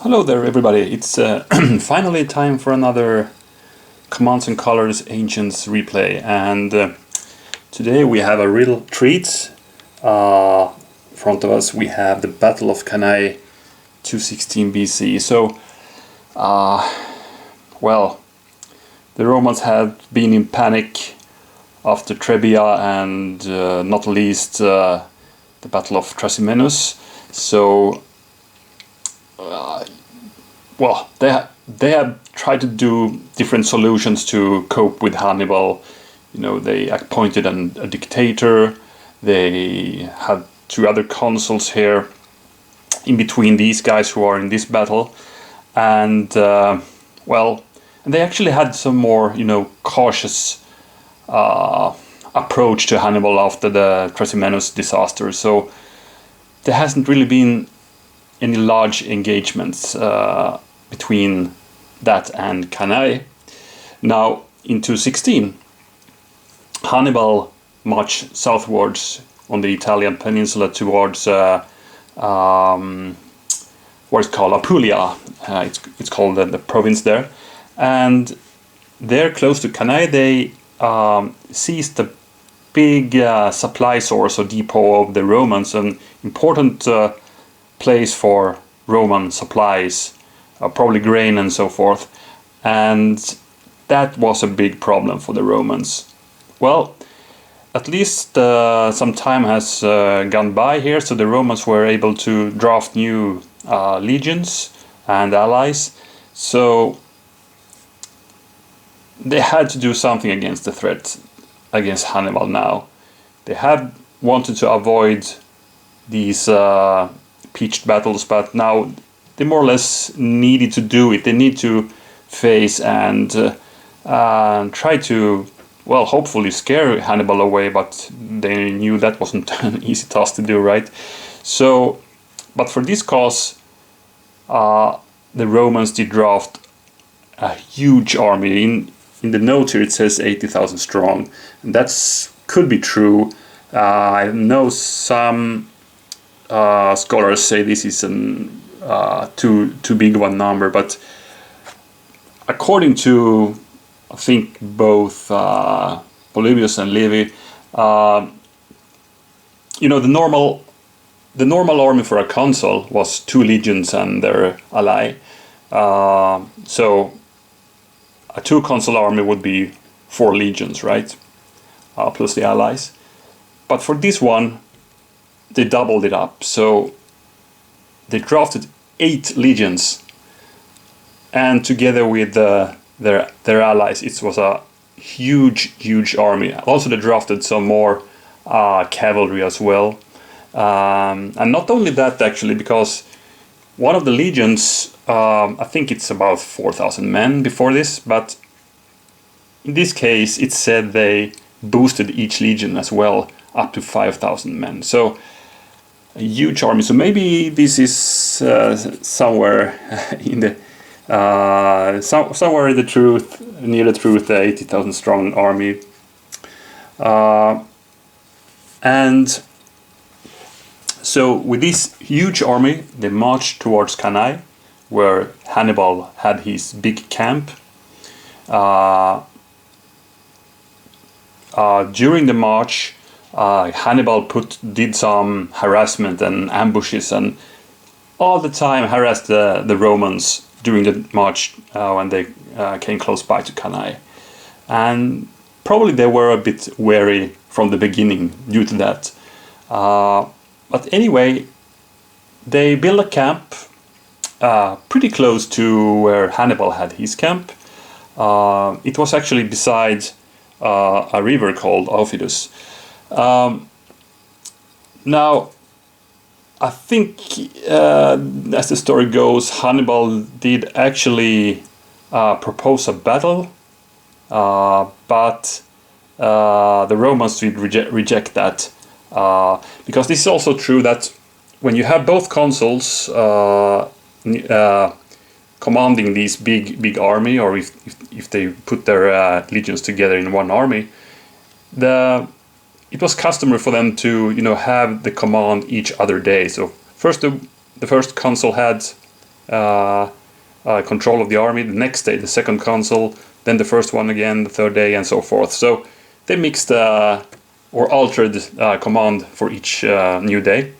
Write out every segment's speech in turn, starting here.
Hello there everybody, it's finally time for another Commands and Colors Ancients replay, and today we have a real treat. In front of us we have the Battle of Cannae 216 BC. So, well, the Romans had been in panic after Trebia and not least the Battle of Trasimenus. So well, they have tried to do different solutions to cope with Hannibal. You know, they appointed a dictator. They had two other consuls here in between these guys who are in this battle, and well, and they actually had some more, cautious approach to Hannibal after the Trasimenus disaster. So there hasn't really been any large engagements between that and Cannae. Now, in 216, Hannibal marched southwards on the Italian peninsula towards what is called Apulia. It's called the province there, and there, close to Cannae, they seized the big supply source or depot of the Romans, an important place for Roman supplies, probably grain and so forth, and that was a big problem for the Romans. Well, at least some time has gone by here, so the Romans were able to draft new legions and allies, so they had to do something against the threat against Hannibal now. They had wanted to avoid these pitched battles, but now they more or less needed to do it. They need to face and try to, well, hopefully scare Hannibal away, but they knew that wasn't an easy task to do, right? So, but for this cause, the Romans did draft a huge army. In the note here it says 80,000 strong, and that's could be true. I know some scholars say this is an too big of a number, but according to, I think, both Polybius and Livy, the normal army for a consul was 2 legions and their ally. So a 2-consul army would be 4 legions, right? Plus the allies. But for this one, they doubled it up. So they drafted 8 legions, and together with their allies, it was a huge army. Also, they drafted some more cavalry as well, and not only that, actually, because one of the legions, I think it's about 4,000 men before this, but in this case, it said they boosted each legion as well up to 5,000 men. So a huge army. So maybe this is somewhere in the somewhere in the truth, near the truth, the 80,000 strong army, and so with this huge army, they marched towards Cannae, where Hannibal had his big camp. During the march, Hannibal did some harassment and ambushes, and all the time harassed the Romans during the march when they came close by to Cannae. And probably they were a bit wary from the beginning due to that. But anyway, they built a camp pretty close to where Hannibal had his camp. It was actually beside a river called Aufidus. Now, I think, as the story goes, Hannibal did actually propose a battle, but the Romans did reject that, because this is also true that when you have both consuls commanding this big army, or if they put their legions together in one army, it was customary for them to have the command each other day. So first the first consul had control of the army. The next day, the second consul, then the first one again, the third day, and so forth. So they mixed or altered command for each new day.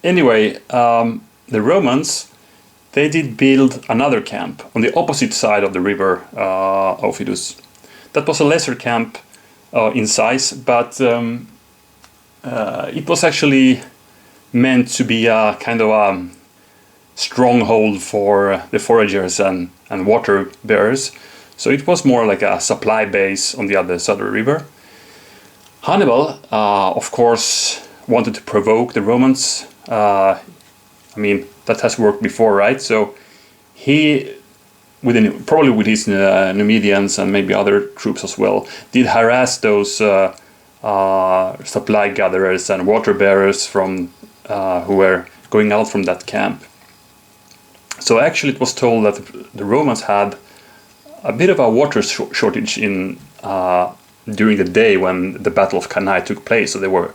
Anyway, the Romans, they did build another camp on the opposite side of the river Aufidus. That was a lesser camp in size, but it was actually meant to be a kind of a stronghold for the foragers and water bearers. So it was more like a supply base on the other side of the river. Hannibal, of course, wanted to provoke the Romans. I mean, that has worked before, right? So he, probably with his Numidians and maybe other troops as well, did harass those supply gatherers and water bearers from who were going out from that camp. So actually it was told that the Romans had a bit of a water shortage in during the day when the Battle of Cannae took place. So they were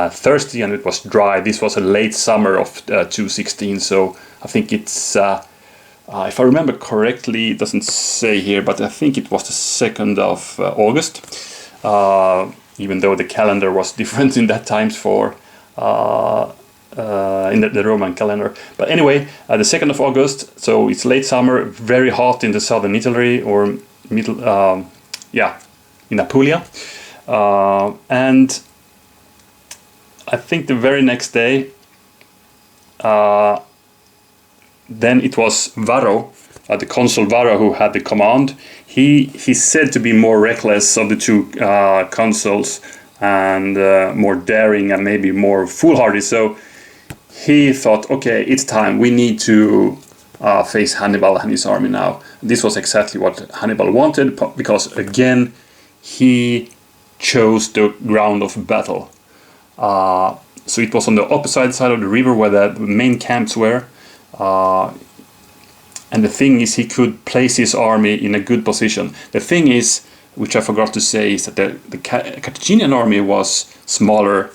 thirsty and it was dry. This was a late summer of 216, so I think it's if I remember correctly, it doesn't say here, but I think it was the 2nd of August, even though the calendar was different in that times for in the Roman calendar. But anyway, the 2nd of August, so it's late summer, very hot in the southern Italy, or middle, in Apulia, and I think the very next day, then it was Varro, the consul Varro, who had the command. He's said to be more reckless of the two consuls and more daring and maybe more foolhardy. So he thought, okay, it's time. We need to face Hannibal and his army now. This was exactly what Hannibal wanted, because again, he chose the ground of battle. So it was on the opposite side of the river where the main camps were. And the thing is, he could place his army in a good position. The thing is, which I forgot to say, is that the Carthaginian army was smaller,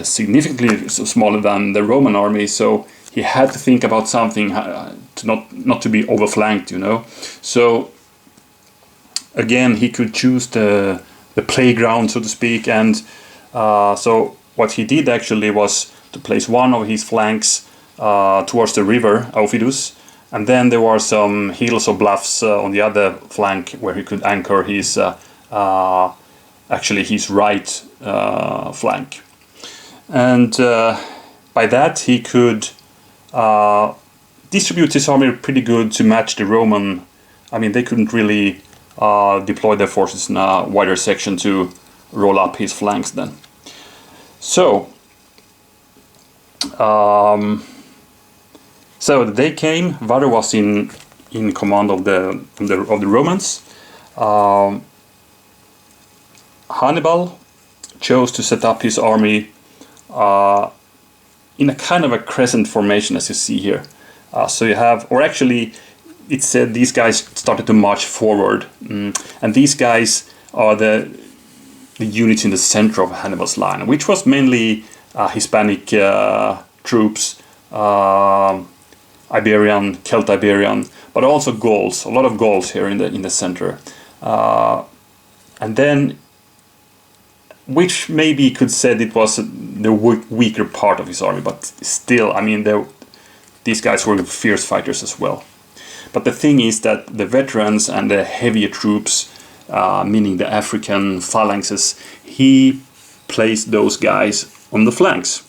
significantly smaller than the Roman army. So he had to think about something to not to be overflanked, you know. So again, he could choose the playground, so to speak, and so what he did actually was to place one of his flanks towards the river Aufidus, and then there were some hills or bluffs on the other flank where he could anchor his actually his right flank, and by that he could distribute his army pretty good to match the Roman. I mean, they couldn't really deploy their forces in a wider section to roll up his flanks then. So so the day came. Varro was in command of the Romans. Hannibal chose to set up his army in a kind of a crescent formation, as you see here. So you have, or actually, it said these guys started to march forward, and these guys are the units in the center of Hannibal's line, which was mainly Hispanic troops, Iberian, Celt-Iberian, but also Gauls, a lot of Gauls here in the center, and then, which maybe you could say it was the weaker part of his army, but still, I mean, these guys were fierce fighters as well. But the thing is that the veterans and the heavier troops, meaning the African phalanxes, he placed those guys on the flanks.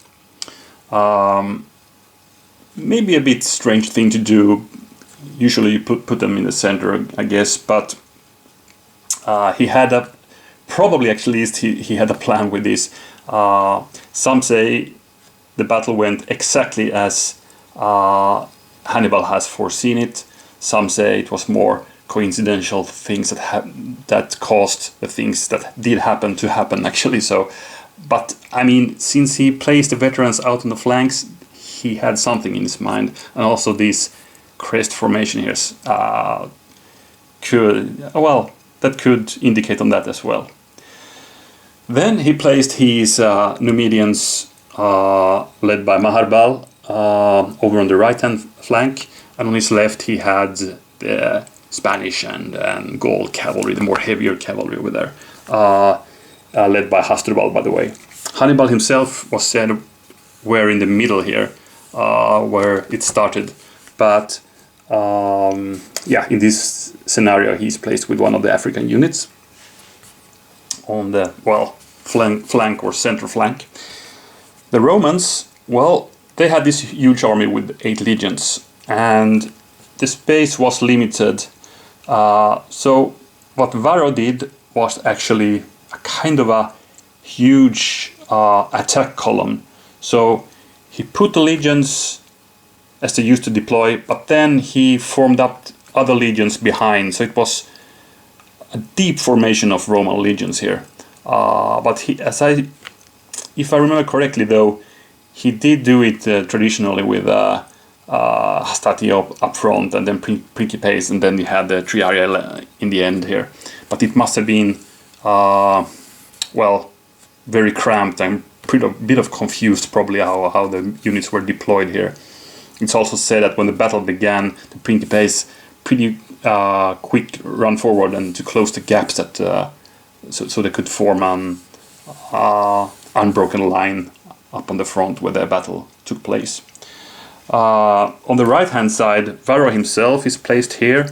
Maybe a bit strange thing to do. Usually you put them in the center, I guess, but he had probably at least he had a plan with this. Some say the battle went exactly as Hannibal has foreseen it. Some say it was more coincidental things that caused the things that did happen to happen actually. So, but I mean, since he placed the veterans out on the flanks, he had something in his mind, and also this crest formation here could indicate on that as well. Then he placed his Numidians led by Maharbal over on the right-hand flank, and on his left he had the Spanish and Gaul cavalry, the more heavier cavalry over there, led by Hasdrubal, by the way. Hannibal himself was said were in the middle here, where it started, but yeah, in this scenario he's placed with one of the African units on the, well, flank or center flank. The Romans, well, they had this huge army with 8 legions, and the space was limited. So what Varro did was actually a kind of a huge attack column. So he put the legions as they used to deploy, but then he formed up other legions behind. So it was a deep formation of Roman legions here. But he, if I remember correctly, though, he did do it traditionally with Hastati up front, and then Principes, and then he had the Triaria in the end here. But it must have been, well, very cramped and a bit of confused probably how the units were deployed here. It's also said that when the battle began, the Principes pretty quick run forward and to close the gaps that so they could form an unbroken line up on the front where the battle took place. On the right hand side, Varro himself is placed here.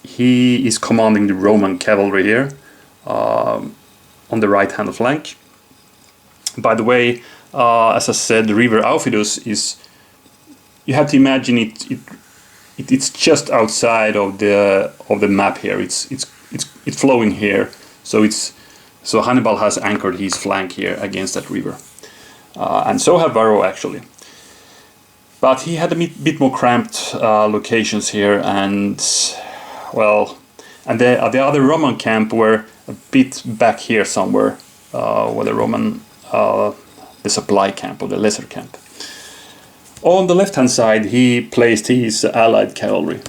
He is commanding the Roman cavalry here on the right hand flank. By the way, as I said, the river Aufidus is, you have to imagine it's just outside of the map here. It's flowing here, so Hannibal has anchored his flank here against that river, and so have Varro actually. But he had a bit more cramped locations here, and well, and the other Roman camp were a bit back here somewhere, where the Roman the supply camp or the lesser camp. On the left hand side, he placed his allied cavalry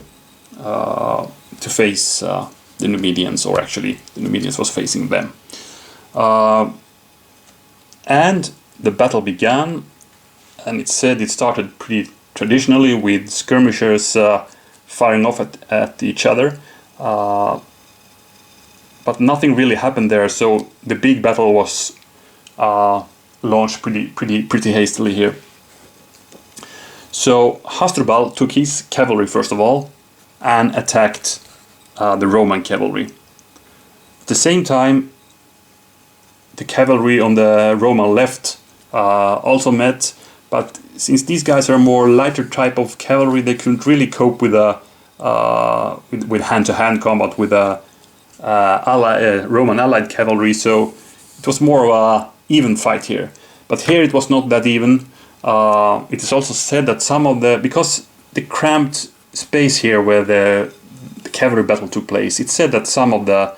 to face the Numidians, or actually the Numidians was facing them. And the battle began, and it said it started pretty traditionally with skirmishers firing off at each other, but nothing really happened there. So the big battle was launched pretty hastily here. So Hasdrubal took his cavalry first of all and attacked the Roman cavalry. At the same time, the cavalry on the Roman left also met, but since these guys are more lighter type of cavalry, they couldn't really cope with with hand-to-hand combat with Roman allied cavalry. So it was more of a even fight here. But here it was not that even. It is also said that some of because the cramped space here where the cavalry battle took place, it's said that some of the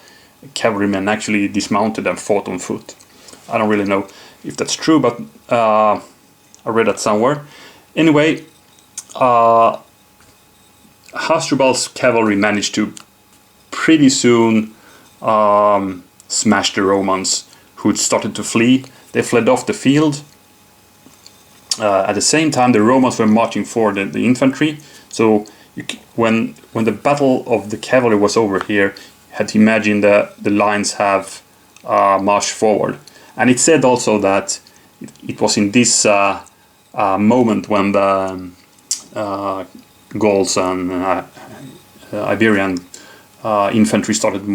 cavalrymen actually dismounted and fought on foot. I don't really know if that's true, but I read that somewhere. Anyway, Hasdrubal's cavalry managed to pretty soon smash the Romans, who had started to flee. They fled off the field. At the same time, the Romans were marching forward the infantry. So when the battle of the cavalry was over here, you had to imagine that the lines have marched forward. And it said also that it was in this moment when the Gauls and Iberian infantry started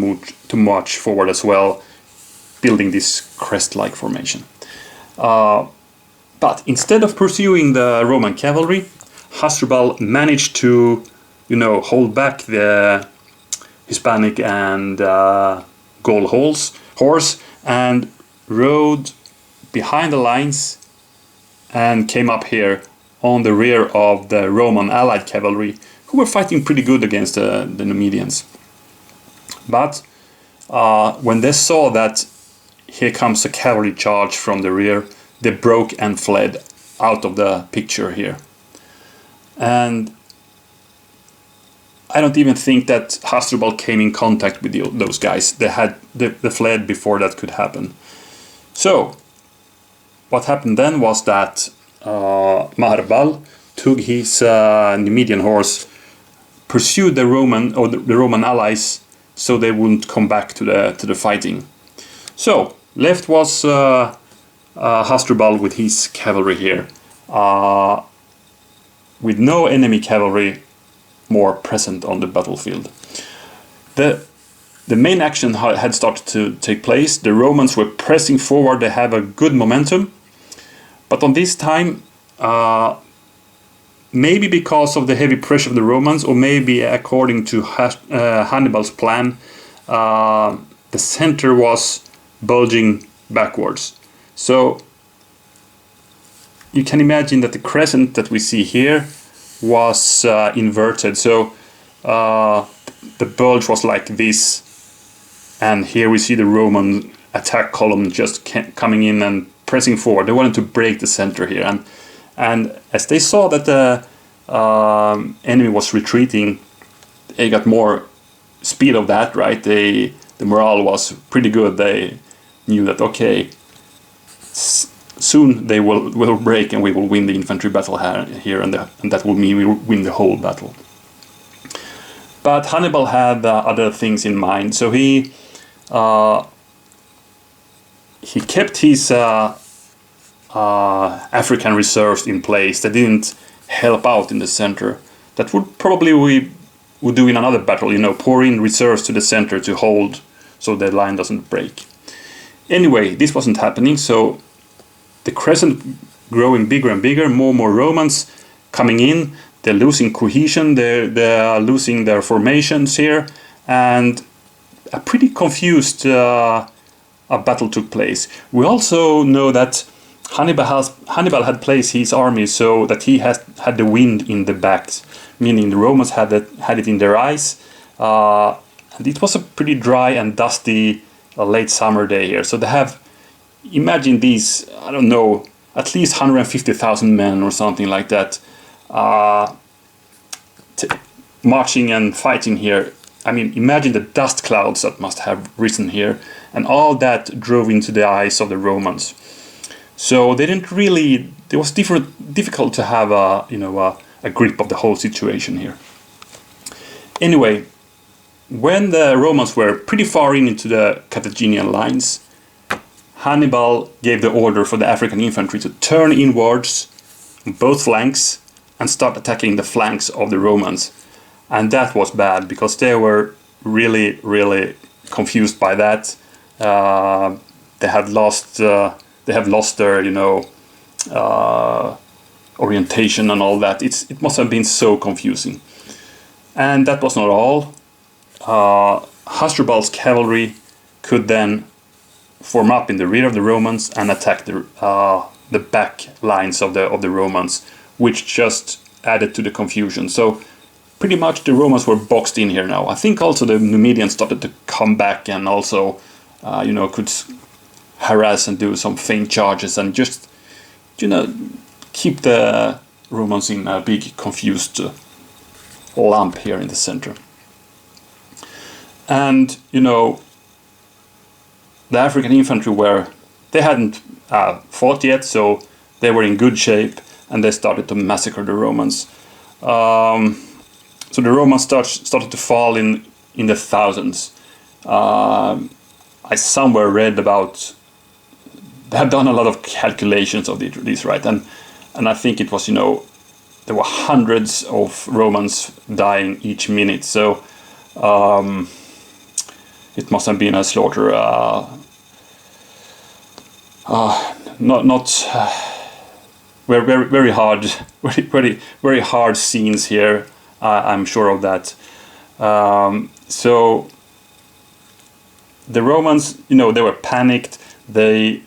to march forward as well, building this crest-like formation. But instead of pursuing the Roman cavalry, Hasdrubal managed to, hold back the Hispanic and Gaul horse and rode behind the lines and came up here on the rear of the Roman allied cavalry, who were fighting pretty good against the Numidians. But when they saw that here comes a cavalry charge from the rear, they broke and fled out of the picture here. And I don't even think that Hasdrubal came in contact with those guys. They fled before that could happen. So what happened then was that Maharbal took his Numidian horse, pursued the Roman allies, so they wouldn't come back to the fighting. So left was Hasdrubal with his cavalry here, with no enemy cavalry more present on the battlefield. The main action had started to take place. The Romans were pressing forward. They have a good momentum, but on this time, maybe because of the heavy pressure of the Romans, or maybe according to Hannibal's plan, the center was bulging backwards. So you can imagine that the crescent that we see here was inverted. So the bulge was like this, and here we see the Roman attack column just coming in and pressing forward. They wanted to break the center here, and as they saw that the enemy was retreating, they got more speed of that, right? The morale was pretty good. They knew that, okay, soon they will break and we will win the infantry battle here, and that will mean we will win the whole battle. But Hannibal had other things in mind, so he kept his African reserves in place. They didn't help out in the center. That would probably we would do in another battle, pour in reserves to the center to hold so the line doesn't break. Anyway, this wasn't happening, so the crescent growing bigger and bigger, more and more Romans coming in. They're losing cohesion, they're losing their formations here, and a pretty confused battle took place. We also know that Hannibal had placed his army so that he had the wind in the backs, meaning the Romans had it in their eyes. And it was a pretty dry and dusty late summer day here. So they have, imagine these, I don't know, at least 150,000 men or something like that, marching and fighting here. I mean, imagine the dust clouds that must have risen here, and all that drove into the eyes of the Romans. So they didn't really. It was difficult to have a grip of the whole situation here. Anyway, when the Romans were pretty far into the Carthaginian lines, Hannibal gave the order for the African infantry to turn inwards on both flanks and start attacking the flanks of the Romans. And that was bad because they were really, really confused by that. They have lost their, orientation and all that. It must have been so confusing. And that was not all. Hasdrubal's cavalry could then form up in the rear of the Romans and attack the back lines of the Romans, which just added to the confusion. So pretty much the Romans were boxed in here now. I think also the Numidians started to come back and also, could harass and do some feint charges and just, keep the Romans in a big confused lump here in the center. And, the African infantry they hadn't fought yet, so they were in good shape, and they started to massacre the Romans. So the Romans started to fall in the thousands. I somewhere read about, they have done a lot of calculations of these, right? And I think it was, there were hundreds of Romans dying each minute. So it must have been a slaughter. Very hard, very hard scenes here. I'm sure of that. So the Romans, they were panicked. They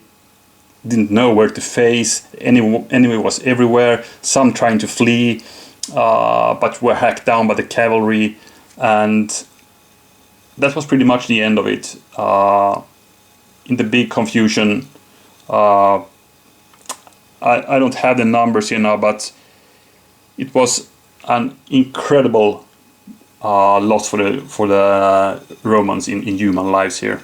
didn't know where to face. Enemy was everywhere. Some trying to flee, but were hacked down by the cavalry, and that was pretty much the end of it. In the big confusion, I don't have the numbers here now, but it was an incredible loss for the Romans in human lives here.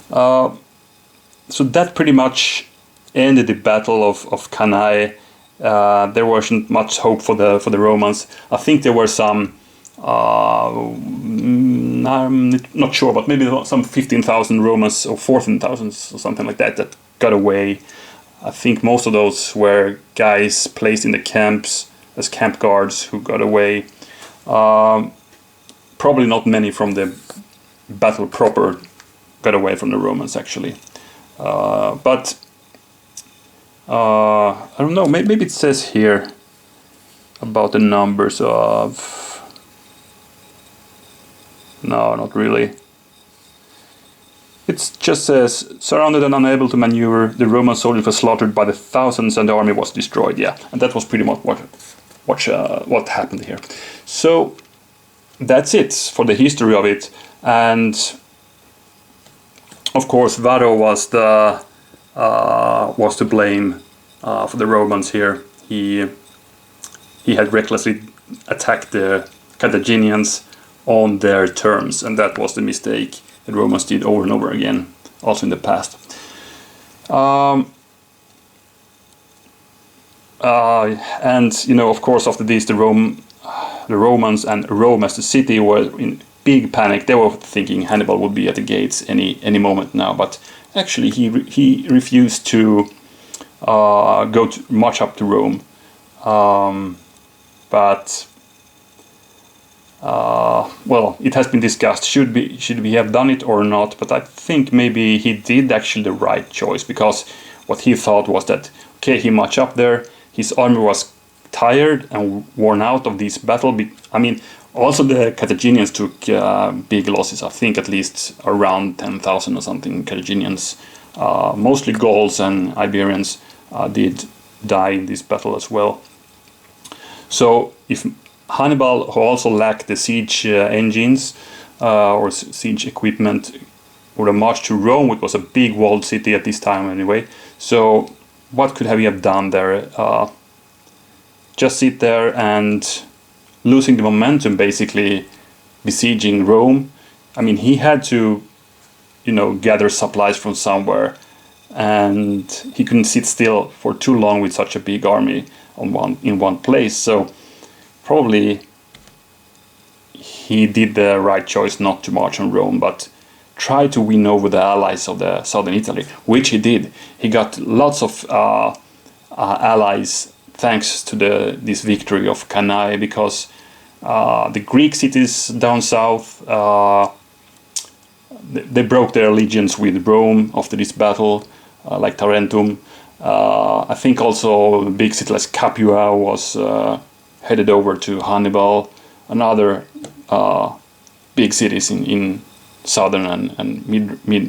So that pretty much ended the battle of Cannae. There wasn't much hope for the Romans. I think there were some, I'm not sure, but maybe some 15,000 Romans or 14,000 or something like that got away. I think most of those were guys placed in the camps as camp guards who got away. Probably not many from the battle proper got away from the Romans, actually. But I don't know, maybe it says here about the numbers of... No, not really. It just says, surrounded and unable to maneuver, the Roman soldiers were slaughtered by the thousands and the army was destroyed. Yeah, and that was pretty much what happened here. So that's it for the history of it. And of course, Varro was to blame for the Romans here. He had recklessly attacked the Carthaginians on their terms, and that was the mistake the Romans did over and over again, also in the past. And you know, of course, after this, the Romans and Rome as the city were in big panic. They were thinking Hannibal would be at the gates any moment now, but actually he refused to march up to Rome. Well, it has been discussed, should we have done it or not, but I think maybe he did actually the right choice, because what he thought was that, okay, he marched up there, his army was tired and worn out of this battle. I mean, also the Carthaginians took big losses, I think at least around 10,000 or something Carthaginians, mostly Gauls and Iberians did die in this battle as well. So if Hannibal, who also lacked the siege engines or siege equipment, would have marched to Rome, which was a big walled city at this time anyway. So what could he have done there? Just sit there and losing the momentum, basically besieging Rome. I mean, he had to, you know, gather supplies from somewhere, and he couldn't sit still for too long with such a big army in one place. So probably he did the right choice not to march on Rome, but try to win over the allies of the southern Italy, which he did. He got lots of allies thanks to this victory of Cannae, because the Greek cities down south, they broke their allegiance with Rome after this battle, like Tarentum. I think also a big city like Capua was headed over to Hannibal, and other big cities in southern and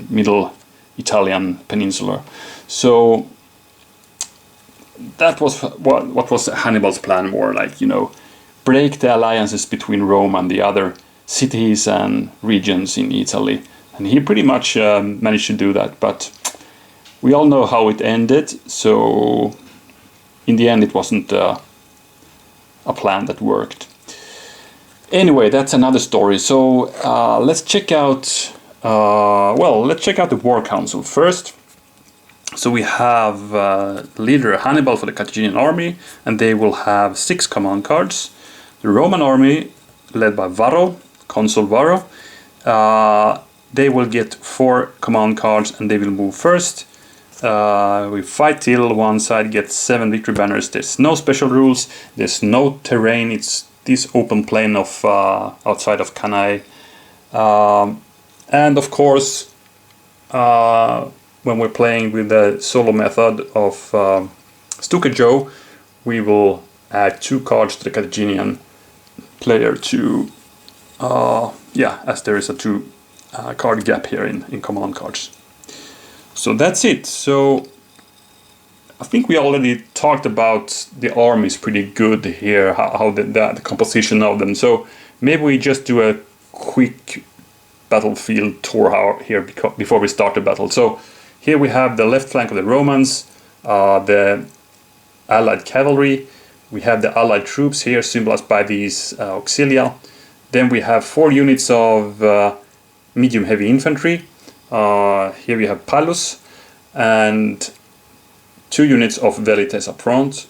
middle Italian peninsula. So that was what was Hannibal's plan, more like, you know, break the alliances between Rome and the other cities and regions in Italy. And he pretty much managed to do that, but we all know how it ended, so in the end it wasn't a plan that worked. Anyway, that's another story. So let's check out the War Council first. So we have leader Hannibal for the Carthaginian army, and they will have 6 command cards. The Roman army, led by Varro, Consul Varro, they will get 4 command cards, and they will move first. We fight till one side gets 7 victory banners. There's no special rules, there's no terrain, it's this open plain of outside of Cannae. And of course, when we're playing with the solo method of Stuka Joe, we will add 2 cards to the Carthaginian player to, as there is a 2 card gap here in command cards. So that's it. So I think we already talked about the armies pretty good here, how the composition of them. So maybe we just do a quick battlefield tour here before we start the battle. So here we have the left flank of the Romans, the allied cavalry. We have the allied troops here symbolized by these auxilia. Then we have 4 units of medium heavy infantry. Here we have Palus and 2 units of Velites up front.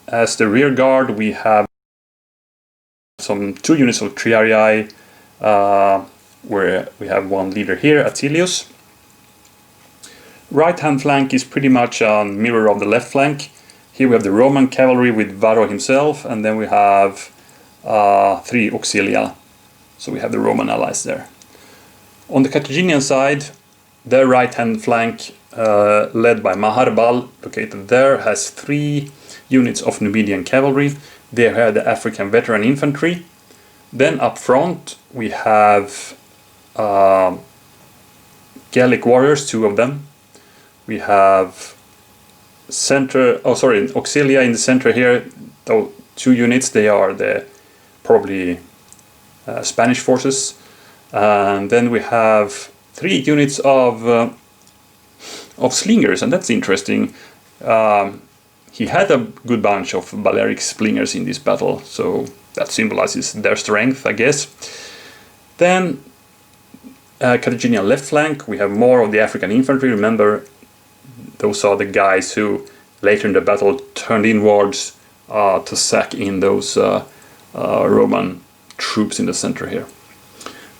As the rear guard we have some 2 units of Triarii, where we have 1 leader here, Attilius. Right hand flank is pretty much a mirror of the left flank. Here we have the Roman cavalry with Varro himself, and then we have 3 auxilia. So we have the Roman allies there. On the Carthaginian side, their right hand flank, led by Maharbal, located there, has 3 units of Numidian cavalry. They have the African veteran infantry. Then up front we have Gallic warriors, 2 of them. We have auxilia in the center here, though 2 units, they are the probably Spanish forces. And then we have 3 units of slingers, and that's interesting. He had a good bunch of Balearic slingers in this battle, so that symbolizes their strength, I guess. Then Carthaginian left flank, we have more of the African infantry. Remember, those are the guys who later in the battle turned inwards to sack in those Roman troops in the center here.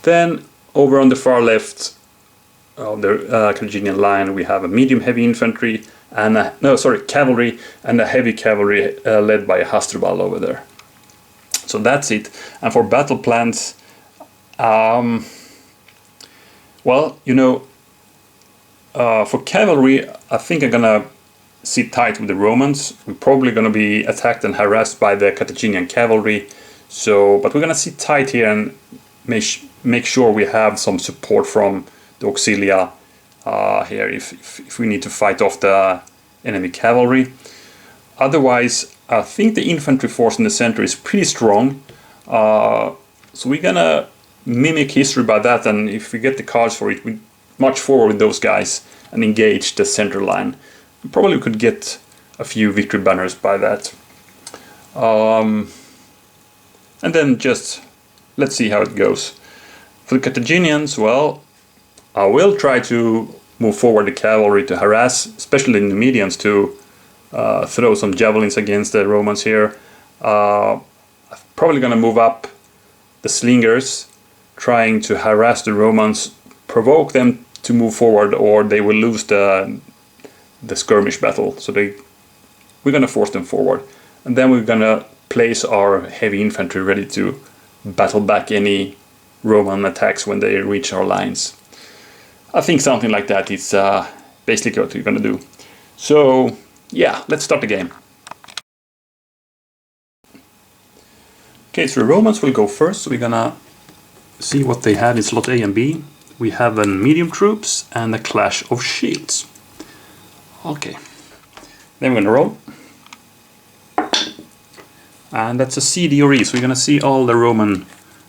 Then over on the far left of the Carthaginian line we have a medium heavy infantry and cavalry and a heavy cavalry led by Hasdrubal over there. So that's it. And for battle plans, well, you know, for cavalry, I think I'm gonna sit tight with the Romans. We're probably gonna be attacked and harassed by the Carthaginian cavalry. So, but we're gonna sit tight here and make sure we have some support from the auxilia here if we need to fight off the enemy cavalry. Otherwise, I think the infantry force in the center is pretty strong. So we're gonna mimic history by that, and if we get the cards for it, we march forward with those guys and engage the center line. We probably could get a few victory banners by that. And then just let's see how it goes. For the Carthaginians, well, I will try to move forward the cavalry to harass, especially the Numidians, to throw some javelins against the Romans here. I'm probably gonna move up the slingers, trying to harass the Romans, provoke them to move forward, or they will lose the skirmish battle. So we're gonna force them forward, and then we're gonna place our heavy infantry ready to battle back any Roman attacks when they reach our lines. I think something like that is basically what we're gonna do. So yeah, let's start the game. Okay, so the Romans will go first, so we're gonna see what they have in slot A and B. We have a medium troops and a clash of shields. Okay, then we're gonna roll. And that's a C, D, or E, so we're gonna see all the Roman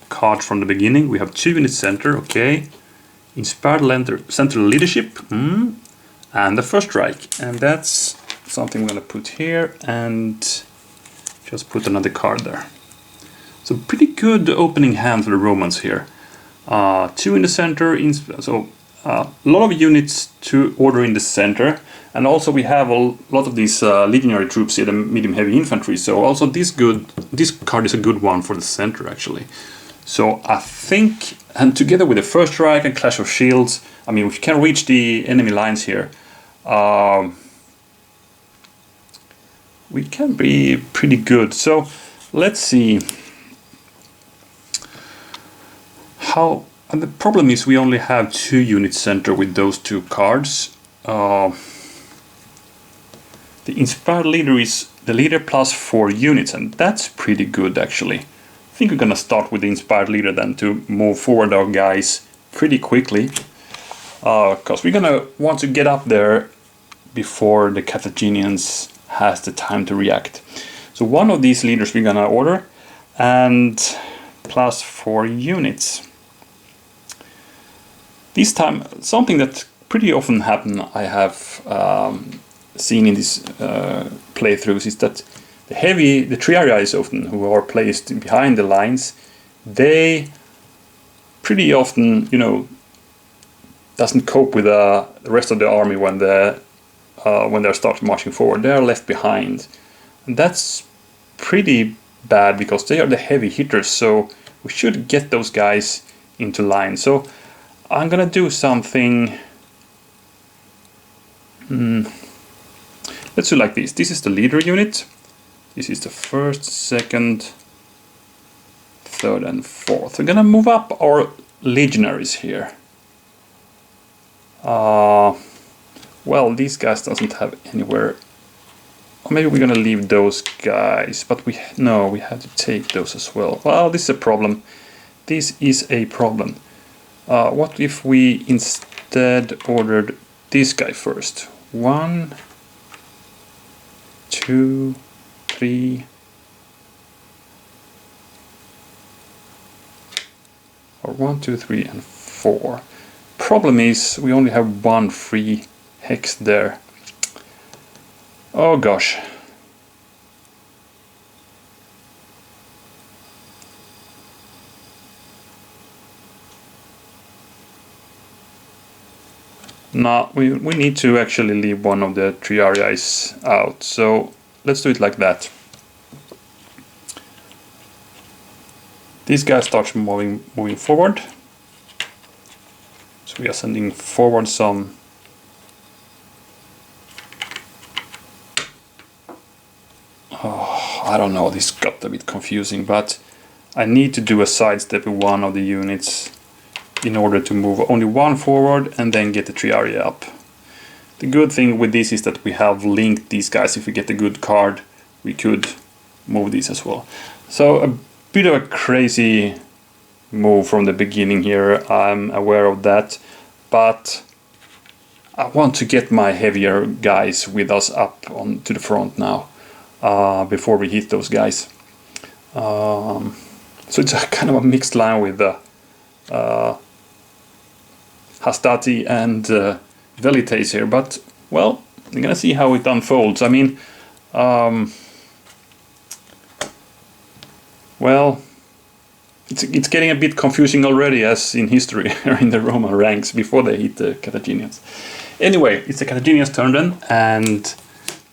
cards from the beginning. We have 2 in the center, okay. Inspired central leadership, and the first strike. And that's something we're gonna put here and just put another card there. So pretty good opening hand for the Romans here. 2 in the center, so a lot of units to order in the center, and also we have a lot of these legionary troops here, the medium heavy infantry. So also this card is a good one for the center actually. So I think, and together with the first strike and clash of shields, I mean, we can reach the enemy lines here. We can be pretty good. So let's see. And the problem is we only have 2 units center with those 2 cards. The inspired leader is the leader plus 4 units, and that's pretty good actually. I think we're gonna start with the inspired leader then to move forward our guys pretty quickly, because we're gonna want to get up there before the Carthaginians has the time to react. So one of these leaders we're gonna order, and plus 4 units. This time, something that pretty often happen, I have seen in these playthroughs, is that the heavy, the triarii often, who are placed behind the lines, they pretty often, you know, doesn't cope with the rest of the army when they start marching forward. They are left behind, and that's pretty bad because they are the heavy hitters. So we should get those guys into line. So I'm gonna do something. Let's do like this. This is the leader unit. This is the first, second, third, and fourth. We're gonna move up our legionaries here. Well, these guys doesn't have anywhere. Or maybe we're gonna leave those guys, but we have to take those as well. Well, this is a problem. This is a problem. What if we instead ordered this guy first? 1, 2, 3. Or 1, 2, 3, and 4. Problem is we only have 1 free hex there. Oh gosh. No, we need to actually leave one of the triarii out. So let's do it like that. These guys start moving forward. So we are sending forward some. Oh, I don't know, this got a bit confusing, but I need to do a sidestep with one of the units in order to move only one forward and then get the triarii up. The good thing with this is that we have linked these guys. If we get a good card, we could move these as well. So a bit of a crazy move from the beginning here, I'm aware of that, but I want to get my heavier guys with us up to the front now, before we hit those guys. So it's a kind of a mixed line with Hastati and Velites here, but well, we're gonna see how it unfolds. I mean, well, it's getting a bit confusing already, as in history, in the Roman ranks before they hit the Carthaginians. Anyway, it's the Carthaginians' turn then, and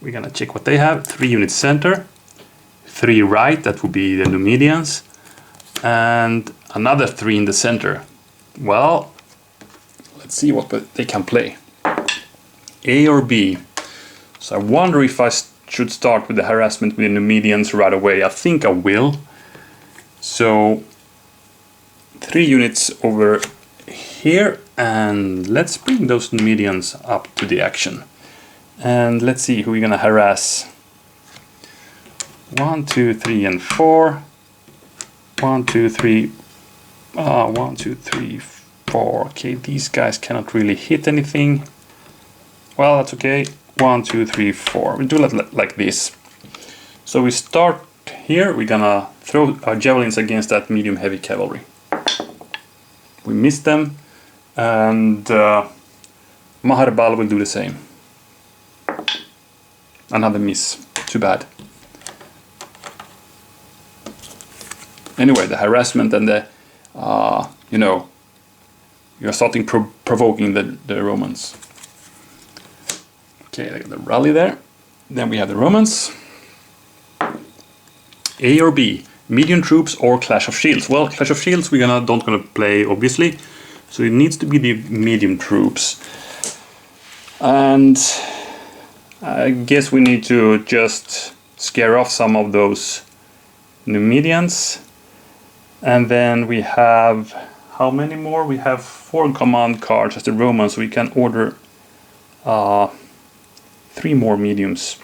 we're gonna check what they have. 3 units center, 3 right, that would be the Numidians, and another 3 in the center. Well, let's see what they can play. A or B. So I wonder if I should start with the harassment with the Numidians right away. I think I will. So 3 units over here, and let's bring those Numidians up to the action. And let's see who we're gonna harass. 1, 2, 3, and 4. 1, 2, 3. 1, 2, 3, 4. Okay, these guys cannot really hit anything. Well, that's okay. 1, 2, 3, 4. We do it like this. So we start here. We're gonna throw our javelins against that medium heavy cavalry. We miss them, and Maharbal will do the same. Another miss. Too bad. Anyway, the harassment and the you know, you're starting provoking the Romans. Okay, the rally there. Then we have the Romans. A or B, medium troops or Clash of Shields. Well, Clash of Shields we're don't gonna play, obviously, so it needs to be the medium troops. And I guess we need to just scare off some of those Numidians. And then we have, how many more? We have 4 command cards as the Romans, so we can order 3 more mediums.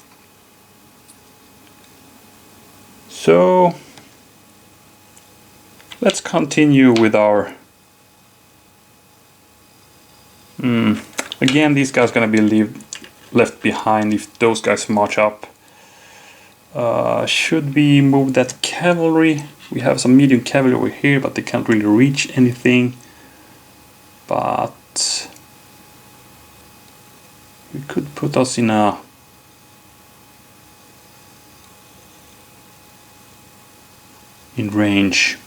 So let's continue with our... Again, these guys are going to be left behind if those guys march up. Should we move that cavalry? We have some medium cavalry over here, but they can't really reach anything. But we could put us in a... in range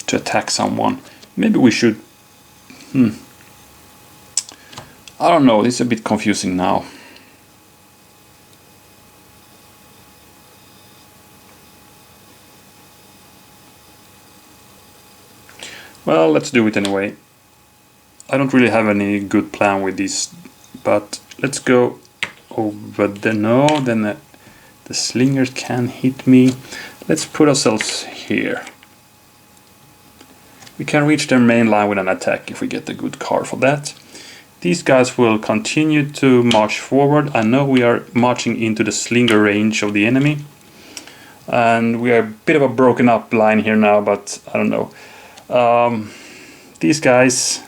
to attack someone. Maybe we should... I don't know, it's a bit confusing now. Well, let's do it anyway. I don't really have any good plan with this, but let's go over there. No, then the slingers can hit me. Let's put ourselves here. We can reach their main line with an attack if we get a good card for that. These guys will continue to march forward. I know we are marching into the slinger range of the enemy. And we are a bit of a broken up line here now, but I don't know. These guys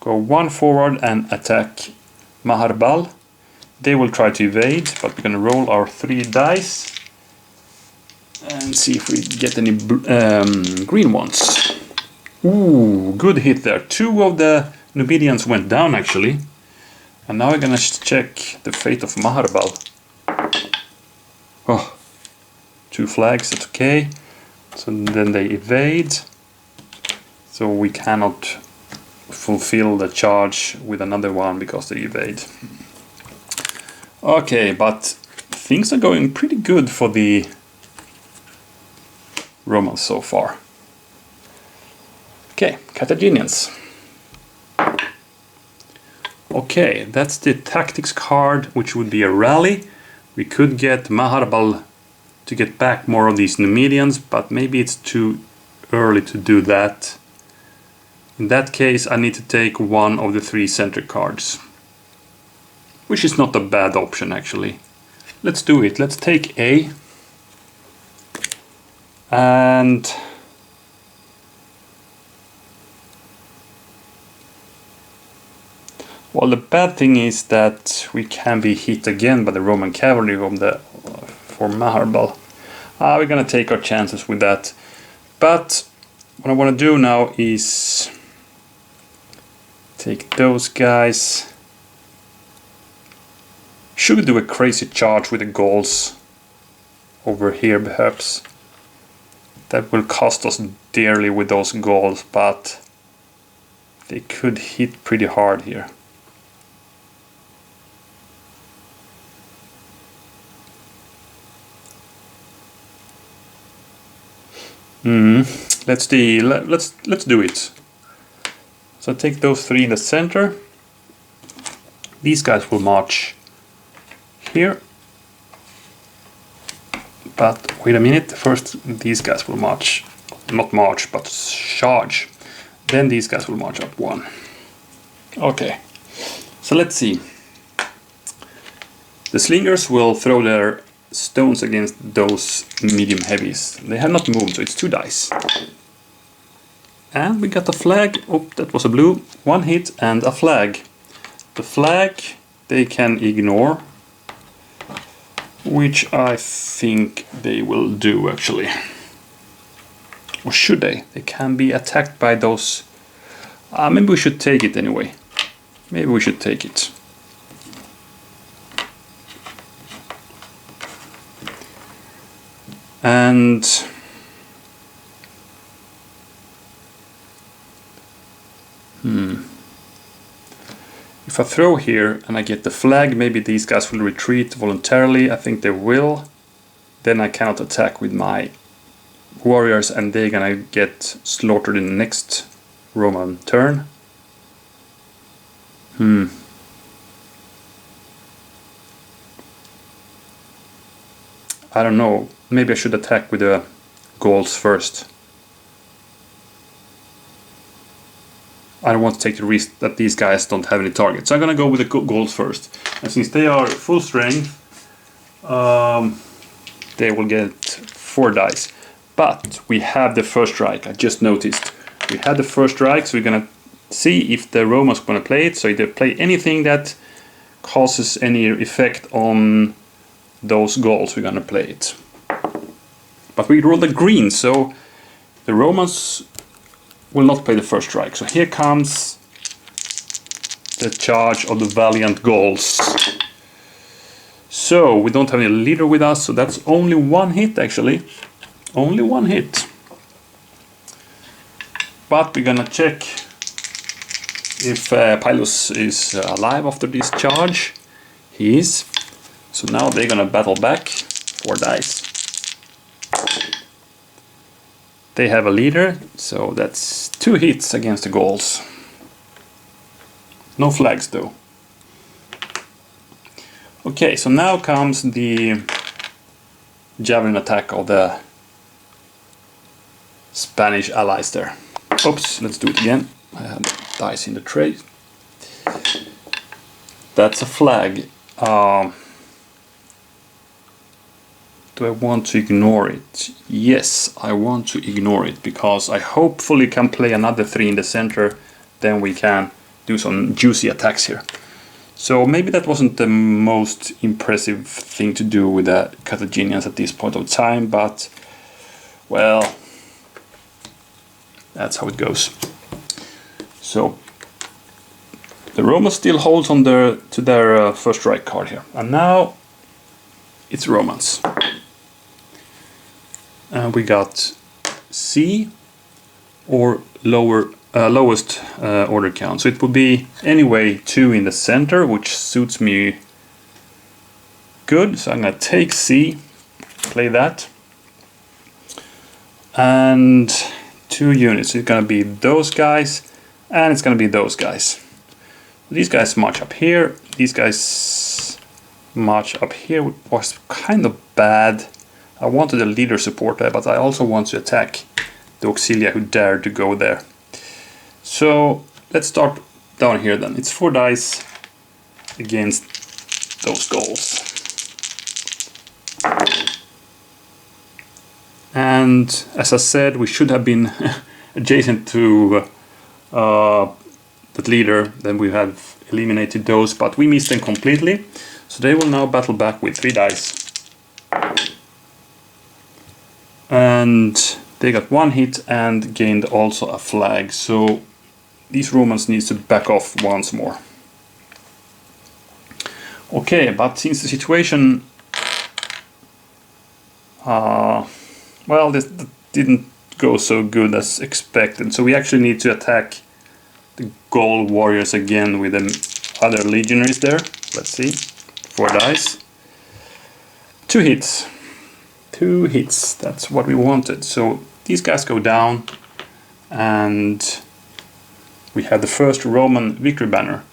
go one forward and attack Maharbal. They will try to evade, but we're going to roll our 3 dice and see if we get any green ones. Ooh, good hit there. 2 of the Numidians went down actually. And now we're going to check the fate of Maharbal. Oh, 2 flags, that's okay. So then they evade. So we cannot fulfill the charge with another one because they evade. Okay, but things are going pretty good for the Romans so far. Okay, Carthaginians. Okay, that's the tactics card, which would be a rally. We could get Maharbal to get back more of these Numidians, but maybe it's too early to do that. In that case, I need to take one of the 3 center cards, which is not a bad option actually. Let's do it. Let's take A. And well, the bad thing is that we can be hit again by the Roman cavalry for Maharbal. We're gonna take our chances with that. But what I want to do now is take those guys. Should we do a crazy charge with the Gauls over here perhaps? That will cost us dearly with those Gauls, but they could hit pretty hard here. Let's do it. So take those 3 in the center. These guys will march here. But wait a minute, first these guys will march, not march, but charge. Then these guys will march up 1. Okay, so let's see. The slingers will throw their stones against those medium heavies. They have not moved, so it's 2 dice. And we got a flag. Oh, that was a blue. 1 hit and a flag. The flag they can ignore, which I think they will do actually. Or should they? They can be attacked by those... maybe we should take it anyway. Maybe we should take it. And... if I throw here and I get the flag, maybe these guys will retreat voluntarily. I think they will. Then I cannot attack with my warriors and they're gonna get slaughtered in the next Roman turn. I don't know. Maybe I should attack with the Gauls first. I don't want to take the risk that these guys don't have any targets. So I'm gonna go with the Gauls first. And since they are full strength, they will get 4 dice. But we have the first strike. I just noticed. We had the first strike, so we're gonna see if the Romans are gonna play it. So if they play anything that causes any effect on those Gauls, we're gonna play it. But we rolled a green, so the Romans will not play the first strike. So here comes the charge of the valiant Gauls. So we don't have any leader with us, so that's only one hit actually. Only one hit. But we're gonna check if Pilus is alive after this charge. He is. So now they're gonna battle back. 4 dice. They have a leader, so that's 2 hits against the Gauls. No flags though. Okay, so now comes the javelin attack of the Spanish allies there. Oops, let's do it again. I have dice in the tray. That's a flag. Do I want to ignore it? Yes, I want to ignore it because I hopefully can play another 3 in the center. Then we can do some juicy attacks here. So maybe that wasn't the most impressive thing to do with the Carthaginians at this point of time, but well, that's how it goes. So the Romans still holds on to their first strike card here, and now it's Romans. And we got C or lowest order count. So it would be anyway 2 in the center, which suits me good. So I'm gonna take C, play that, and 2 units. It's gonna be those guys, and it's gonna be those guys. These guys march up here. These guys march up here, which was kind of bad. I wanted a leader support there, but I also want to attack the auxilia who dared to go there. So let's start down here then. It's 4 dice against those Gauls. And as I said, we should have been adjacent to that leader, then we have eliminated those, but we missed them completely. So they will now battle back with 3 dice. And they got 1 hit and gained also a flag. So these Romans need to back off once more. Okay, but since the situation well, this didn't go so good as expected, so we actually need to attack the Gaul warriors again with the other legionaries there. Let's see. 4 dice. 2 hits. 2 hits. That's what we wanted. So these guys go down, and we have the first Roman victory banner.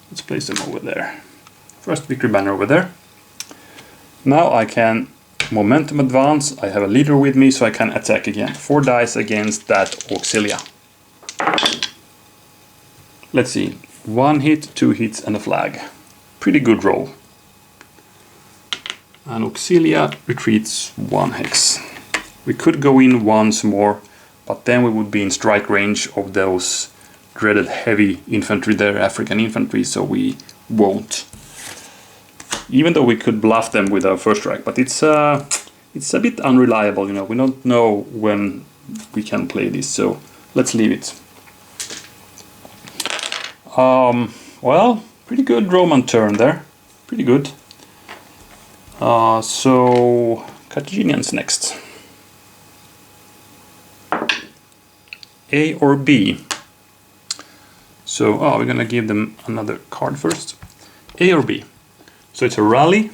Let's place them over there. First victory banner over there. Now I can momentum advance. I have a leader with me, so I can attack again. 4 dice against that auxilia. Let's see. 1 hit, 2 hits, and a flag. Pretty good roll. And auxilia retreats 1 hex. We could go in once more, but then we would be in strike range of those dreaded heavy infantry there, African infantry, so we won't. Even though we could bluff them with our first strike, but it's a bit unreliable, you know. We don't know when we can play this, so let's leave it. Well, pretty good Roman turn there. Pretty good. So Carthaginians next. A or B? So, we're gonna give them another card first. A or B? So it's a rally.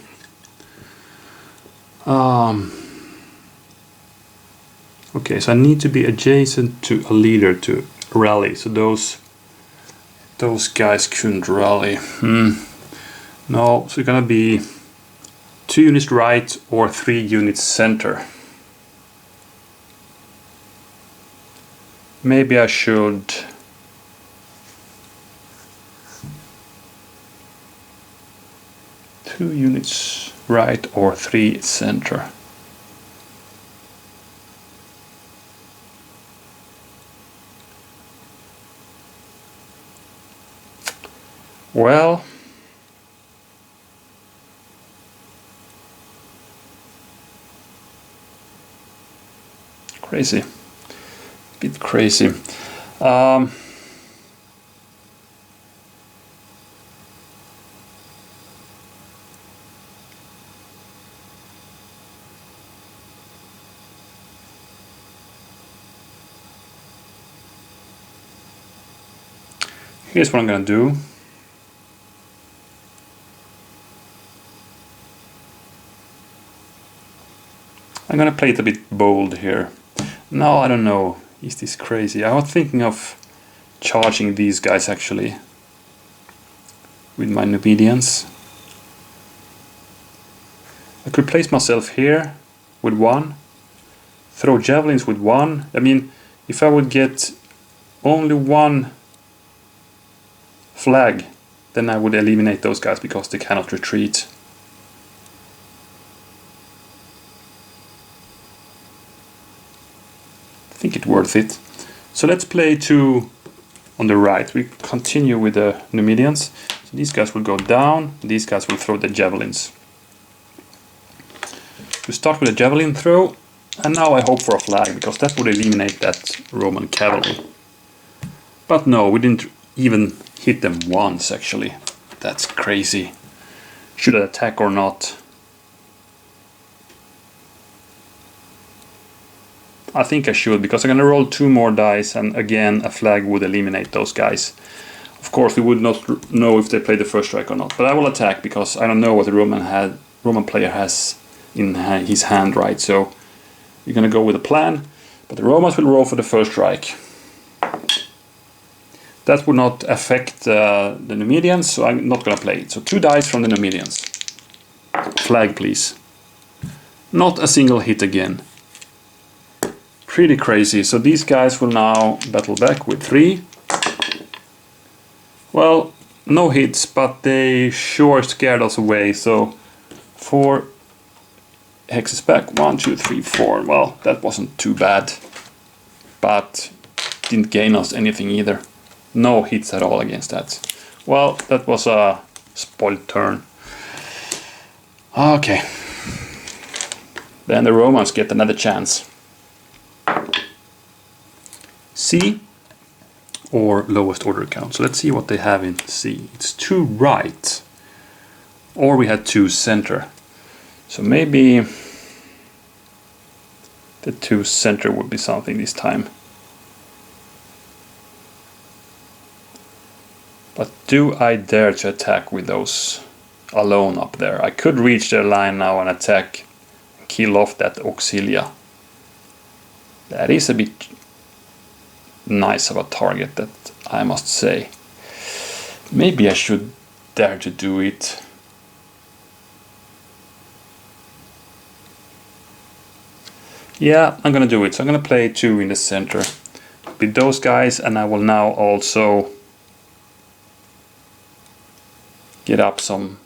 Okay, so I need to be adjacent to a leader to rally. So those guys couldn't rally. No, so it's gonna be 2 units right or 3 units center. Maybe I should two units right or 3 center. Well, crazy, bit crazy. here's what I'm gonna do. I'm gonna play it a bit bold here. No, I don't know. Is this crazy? I was thinking of charging these guys actually with my Numidians. I could place myself here with one, throw javelins with one. I mean, if I would get only one flag, then I would eliminate those guys because they cannot retreat. I think it's worth it. So let's play 2 on the right. We continue with the Numidians. So these guys will go down, these guys will throw the javelins. We start with a javelin throw, and now I hope for a flag, because that would eliminate that Roman cavalry. But no, we didn't even hit them once actually. That's crazy. Should I attack or not? I think I should, because I'm gonna roll 2 more dice, and again a flag would eliminate those guys. Of course we would not know if they play the first strike or not, but I will attack because I don't know what the Roman player has in his hand, right? So you're gonna go with a plan, but the Romans will roll for the first strike. That would not affect the Numidians, so I'm not gonna play it. So 2 dice from the Numidians. Flag, please. Not a single hit again. Pretty crazy. So these guys will now battle back with 3. Well, no hits, but they sure scared us away. So 4 hexes back. 1, 2, 3, 4. Well, that wasn't too bad, but didn't gain us anything either. No hits at all against that. Well, that was a spoiled turn. Okay. Then the Romans get another chance. C or lowest order count. So let's see what they have in C. It's 2 right, or we had 2 center. So maybe the 2 center would be something this time. But do I dare to attack with those alone up there? I could reach their line now and attack, kill off that Auxilia. That is a bit nice of a target, that I must say. Maybe I should dare to do it. Yeah, I'm gonna do it. So I'm gonna play 2 in the center with those guys, and I will now also get up some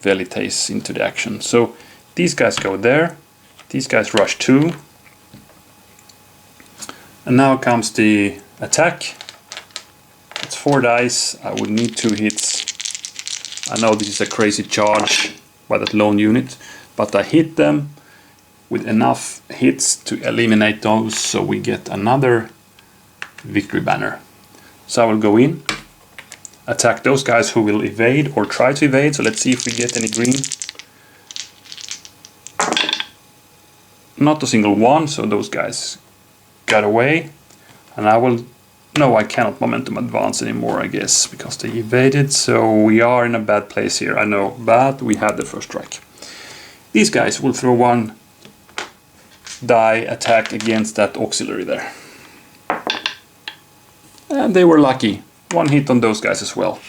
velites into the action. So these guys go there, these guys rush 2, and now comes the attack. It's 4 dice. I would need 2 hits. I know this is a crazy charge by that lone unit, but I hit them with enough hits to eliminate those, so we get another victory banner. So I will go in, attack those guys who will evade or try to evade. So let's see if we get any green. Not a single one, so those guys got away. And I will... No, I cannot momentum advance anymore, I guess, because they evaded. So we are in a bad place here, I know, but we have the first strike. These guys will throw 1 die attack against that auxiliary there. And they were lucky. 1 hit on those guys as well.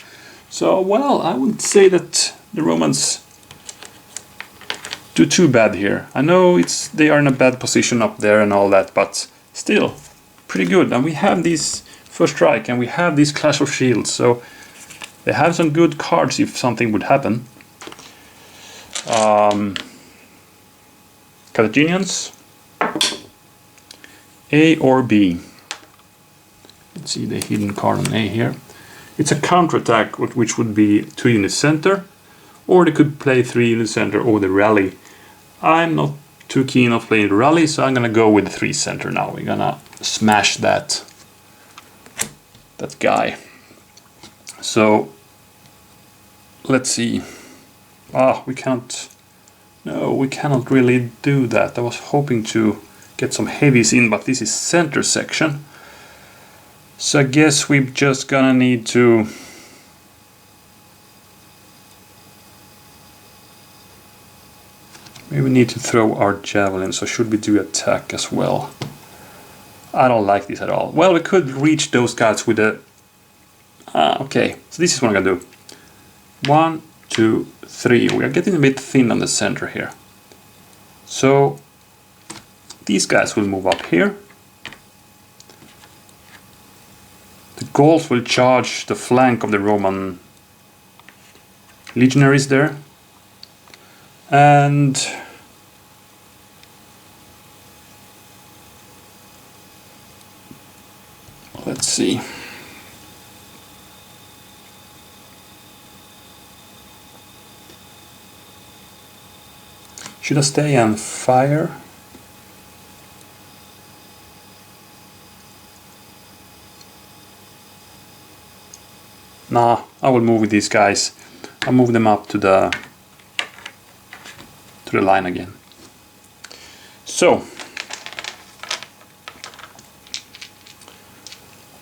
So, well, I would say that the Romans do too bad here. I know they are in a bad position up there and all that, but still, pretty good. And we have this first strike, and we have this Clash of Shields, so they have some good cards if something would happen. Carthaginians, A or B? Let's see the hidden card on A here. It's a counterattack, which would be 2 units center, or they could play 3 units center or the rally. I'm not too keen on playing the rally, so I'm gonna go with the 3 center now. We're gonna smash that guy. So let's see. We can't. No, we cannot really do that. I was hoping to get some heavies in, but this is center section. So I guess we're just gonna need to Maybe we need to throw our javelin, so should we do attack as well? I don't like this at all. Well, we could reach those guys with a... okay, so this is what I'm gonna do. 1, 2, 3. We are getting a bit thin on the center here. So these guys will move up here. The Gauls will charge the flank of the Roman legionaries there. And let's see. Should I stay and fire? Nah, I will move with these guys. I'll move them up to the line again. So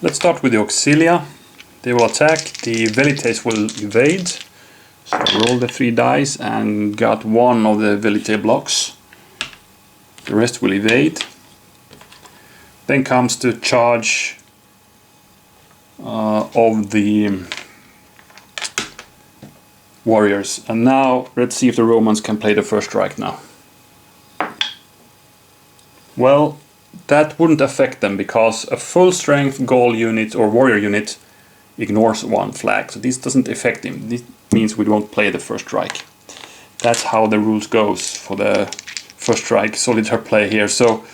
let's start with the Auxilia. They will attack. The Velites will evade. So roll the 3 dice and got 1 of the Velite blocks. The rest will evade. Then comes the charge of the warriors. And now let's see if the Romans can play the first strike now. Well, that wouldn't affect them because a full strength Gaul unit or warrior unit ignores 1 flag. So this doesn't affect him. This means we won't play the first strike. That's how the rules goes for the first strike solitaire play here. So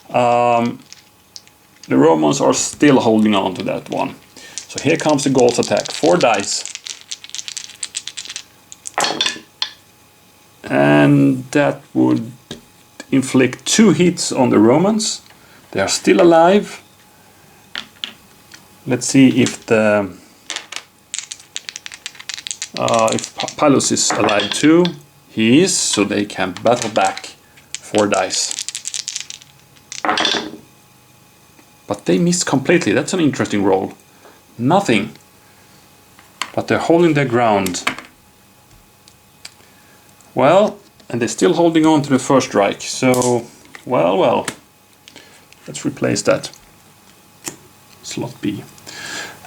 the Romans are still holding on to that one. So here comes the Gauls attack. 4 dice. And that would inflict 2 hits on the Romans. They are still alive. Let's see if the if Palus is alive too. He is, so they can battle back 4 dice. But they missed completely. That's an interesting roll. Nothing. But they're holding their ground. Well, and they're still holding on to the first strike. So, well. Let's replace that. Slot B.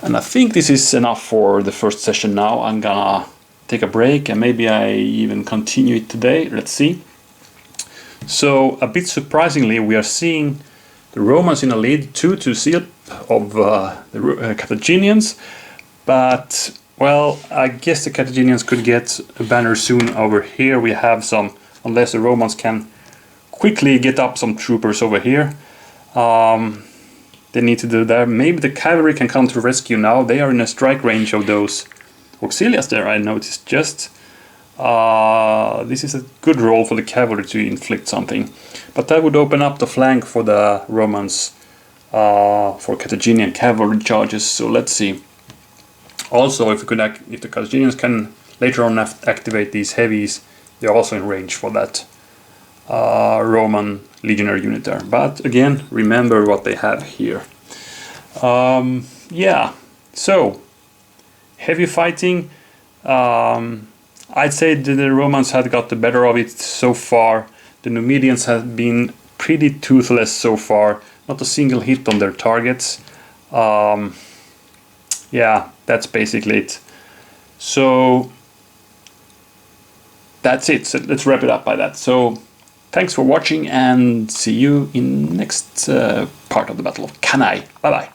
And I think this is enough for the first session now. I'm gonna take a break and maybe I even continue it today. Let's see. So, a bit surprisingly, we are seeing the Romans in a lead 2-0 of the Carthaginians. But, well, I guess the Carthaginians could get a banner soon. Over here we have some, unless the Romans can quickly get up some troopers over here. They need to do that. Maybe the cavalry can come to rescue now. They are in a strike range of those auxilias there, I noticed just. This is a good role for the cavalry to inflict something. But that would open up the flank for the Romans for Carthaginian cavalry charges. So let's see. Also, if the Carthaginians can later on activate these heavies, they're also in range for that Roman legionary unit there. But again, remember what they have here. Yeah, so heavy fighting. I'd say that the Romans had got the better of it so far. The Numidians have been pretty toothless so far. Not a single hit on their targets. Yeah, that's basically it. So that's it. So let's wrap it up by that. So thanks for watching and see you in next part of the Battle of Cannae. Bye bye.